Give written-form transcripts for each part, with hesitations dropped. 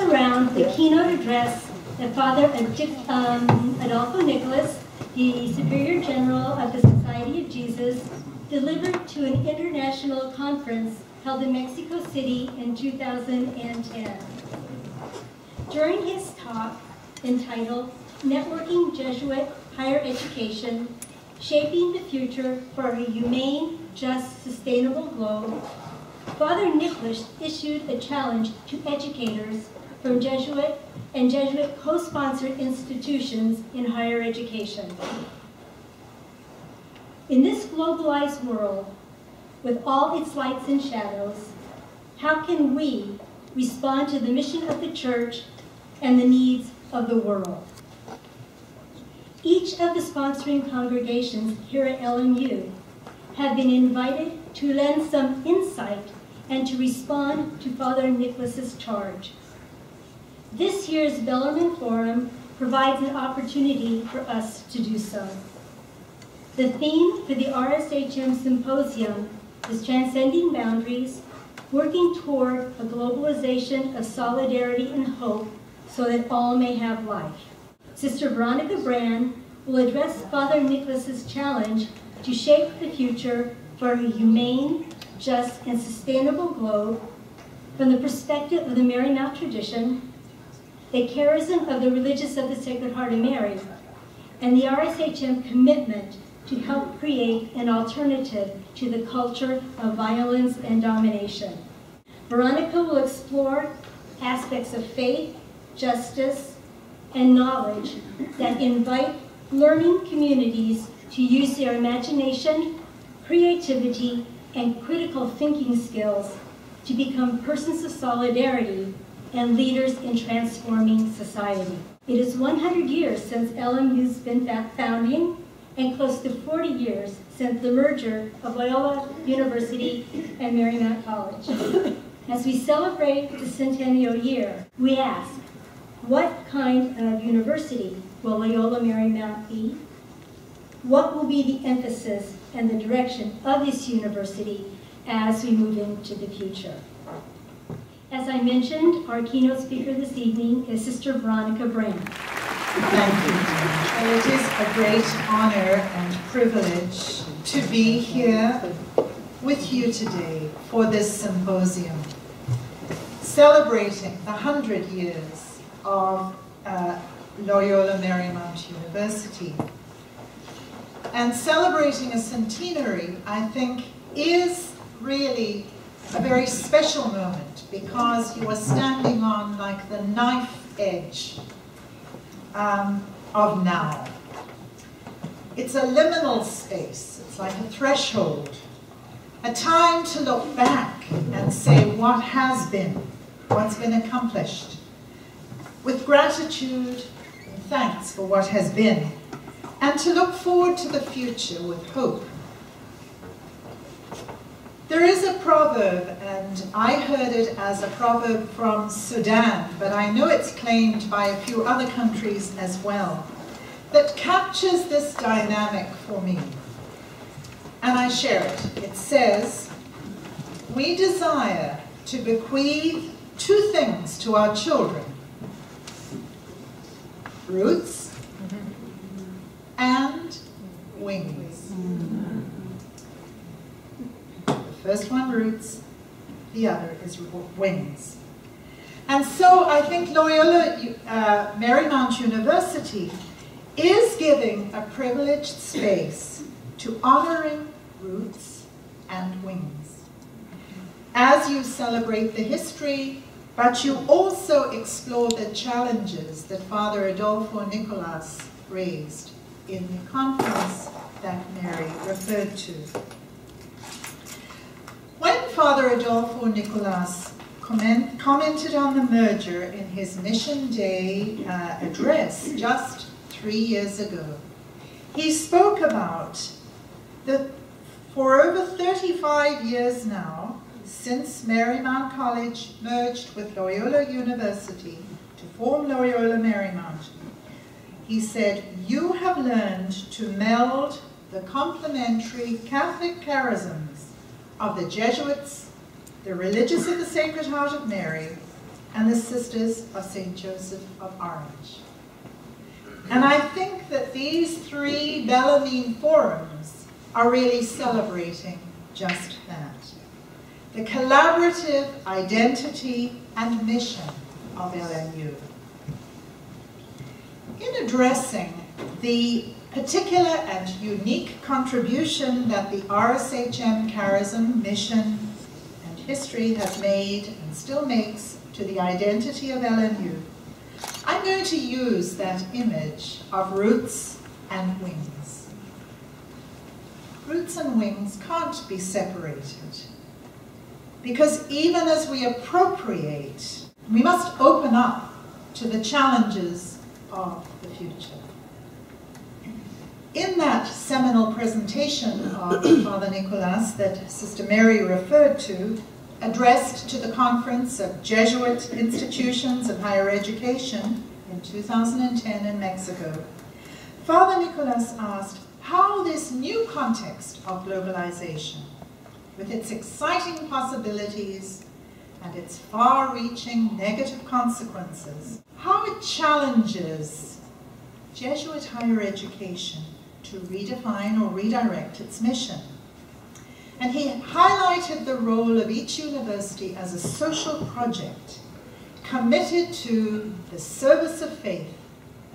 around the keynote address that Father Adolfo Nicholas, the Superior General of the Society of Jesus, delivered to an international conference held in Mexico City in 2010. During his talk, entitled Networking Jesuit Higher Education, Shaping the Future for a Humane, Just, Sustainable Globe, Father Nicholas issued a challenge to educators from Jesuit and Jesuit co-sponsored institutions in higher education. In this globalized world, with all its lights and shadows, how can we respond to the mission of the Church and the needs of the world? Each of the sponsoring congregations here at LMU have been invited to lend some insight and to respond to Father Nicholas's charge. This year's Bellarmine Forum provides an opportunity for us to do so. The theme for the RSHM Symposium is Transcending Boundaries, Working Toward a Globalization of Solidarity and Hope so that all may have life. Sister Veronica will address Father Nicholas's challenge to shape the future for a humane, just, and sustainable globe from the perspective of the Marymount tradition, the charism of the Religious of the Sacred Heart of Mary, and the RSHM commitment to help create an alternative to the culture of violence and domination. Veronica will explore aspects of faith, justice, and knowledge that invite learning communities to use their imagination, creativity, and critical thinking skills to become persons of solidarity and leaders in transforming society. It is 100 years since LMU's been founding and close to 40 years since the merger of Loyola University and Marymount College. As we celebrate the centennial year, we ask, what kind of university will Loyola Marymount be? What will be the emphasis and the direction of this university as we move into the future? As I mentioned, our keynote speaker this evening is Sister Veronica Brand. Thank you. Well, it is a great honor and privilege to be here with you today for this symposium, celebrating the 100 years of Loyola Marymount University. And celebrating a centenary, I think, is really a very special moment because you are standing on like the knife edge of now. It's a liminal space. It's like a threshold, a time to look back and say what has been, what's been accomplished, with gratitude and thanks for what has been, and to look forward to the future with hope. There is a proverb, and I heard it as a proverb from Sudan, but I know it's claimed by a few other countries as well, that captures this dynamic for me. And I share it. It says, we desire to bequeath two things to our children: roots and wings. The first one, roots, the other is wings. And so I think Loyola Marymount University is giving a privileged space to honoring roots and wings. As you celebrate the history, but you also explore the challenges that Father Adolfo Nicholas raised in the conference that Mary referred to. When Father Adolfo Nicholas commented on the merger in his Mission Day address just 3 years ago, he spoke about that for over 35 years now, since Marymount College merged with Loyola University to form Loyola Marymount, he said, you have learned to meld the complementary Catholic charisms of the Jesuits, the Religious of the Sacred Heart of Mary, and the Sisters of St. Joseph of Orange. And I think that these three Bellarmine forums are really celebrating just that. The collaborative identity and mission of LMU. In addressing the particular and unique contribution that the RSHM charism, mission, and history has made and still makes to the identity of LMU, I'm going to use that image of roots and wings. Roots and wings can't be separated, because even as we appropriate, we must open up to the challenges of the future. In that seminal presentation of Father Nicholas that Sister Mary referred to, addressed to the Conference of Jesuit Institutions of Higher Education in 2010 in Mexico, Father Nicholas asked how this new context of globalization, with its exciting possibilities and its far-reaching negative consequences, how it challenges Jesuit higher education to redefine or redirect its mission. And he highlighted the role of each university as a social project committed to the service of faith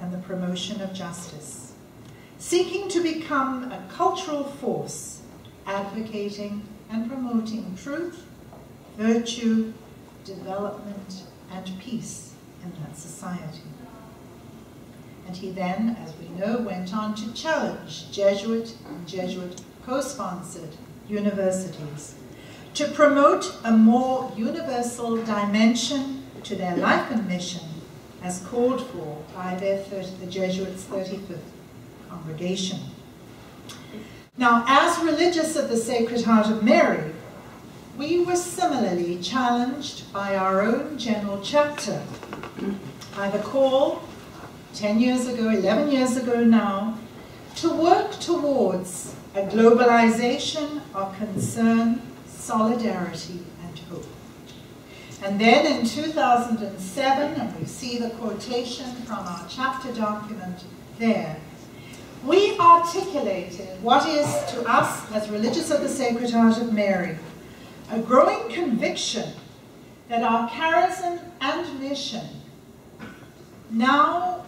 and the promotion of justice, seeking to become a cultural force, advocating and promoting truth, virtue, development, and peace in that society. And he then, as we know, went on to challenge Jesuit and Jesuit co-sponsored universities to promote a more universal dimension to their life and mission as called for by the Jesuits' 35th congregation. Now, as religious of the Sacred Heart of Mary, we were similarly challenged by our own general chapter, by the call 10 years ago, 11 years ago now, to work towards a globalization of concern, solidarity, and hope. And then in 2007, and we see the quotation from our chapter document there, we articulated what is to us as religious of the Sacred Heart of Mary a growing conviction that our charism and mission now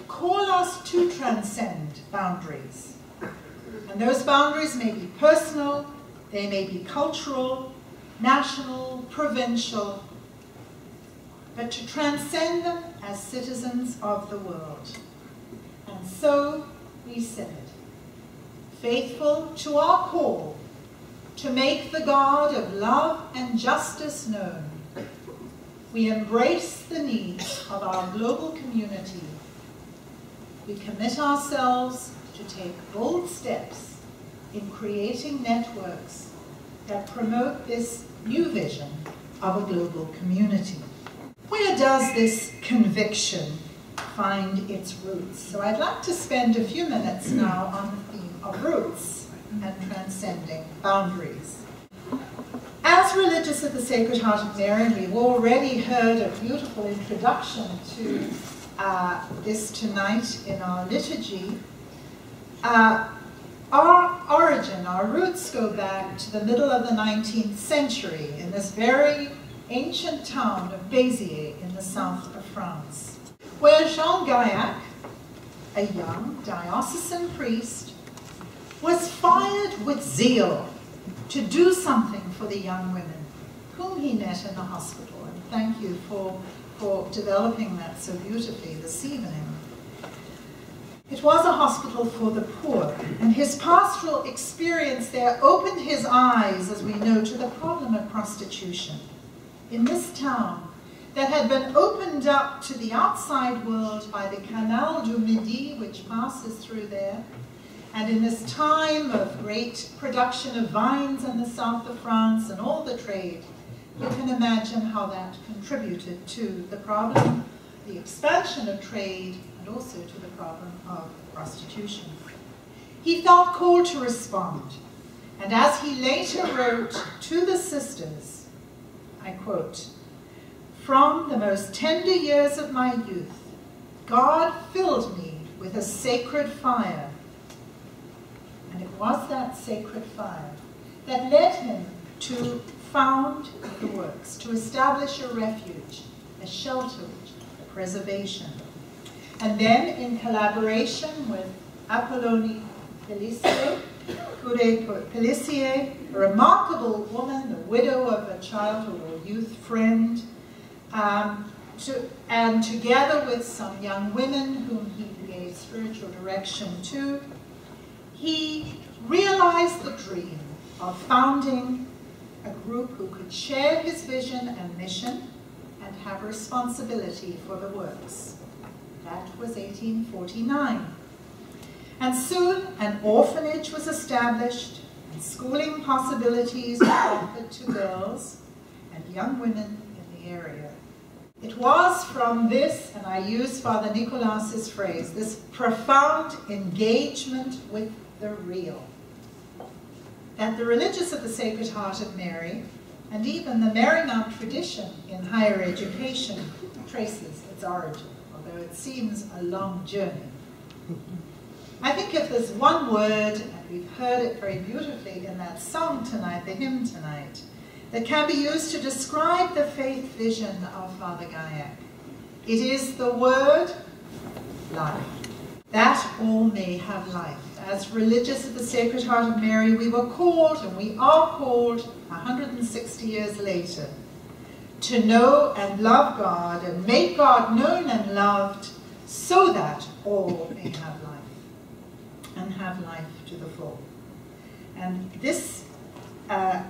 call us to transcend boundaries. And those boundaries may be personal, they may be cultural, national, provincial, but to transcend them as citizens of the world. And so we said, faithful to our call to make the God of love and justice known, we embrace the needs of our global community. We commit ourselves to take bold steps in creating networks that promote this new vision of a global community. Where does this conviction find its roots? So I'd like to spend a few minutes now on the theme of roots and transcending boundaries. As religious of the Sacred Heart of Mary, we've already heard a beautiful introduction to this tonight in our liturgy. Our origin, our roots go back to the middle of the 19th century in this very ancient town of Béziers in the south of France, where Jean Gaillac, a young diocesan priest, was fired with zeal to do something for the young women whom he met in the hospital. And thank you for developing that so beautifully this evening. It was a hospital for the poor, and his pastoral experience there opened his eyes, as we know, to the problem of prostitution in this town that had been opened up to the outside world by the Canal du Midi, which passes through there. And in this time of great production of vines in the south of France and all the trade, you can imagine how that contributed to the problem, the expansion of trade, and also to the problem of prostitution. He felt called to respond, and as he later wrote to the sisters, I quote, From the most tender years of my youth, God filled me with a sacred fire. And it was that sacred fire that led him to found the works, to establish a refuge, a shelter, a preservation. And then, in collaboration with Apostolic Pellissier, a remarkable woman, the widow of a childhood or youth friend, and together with some young women whom he gave spiritual direction to, he realized the dream of founding a group who could share his vision and mission and have responsibility for the works. That was 1849. And soon an orphanage was established, and schooling possibilities were offered to girls and young women in the area. It was from this, and I use Father Nicolas's phrase, this profound engagement with the real, that the religious of the Sacred Heart of Mary, and even the Marymount tradition in higher education, traces its origin, although it seems a long journey. I think if there's one word, and we've heard it very beautifully in that song tonight, the hymn tonight, that can be used to describe the faith vision of Father Gaiac, it is the word life. That all may have life. As religious of the Sacred Heart of Mary, we were called, and we are called 160 years later, to know and love God and make God known and loved so that all may have life, and have life to the full. And this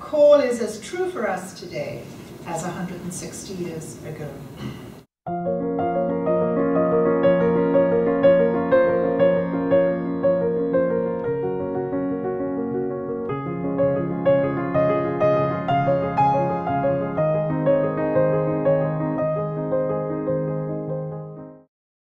call is as true for us today as 160 years ago.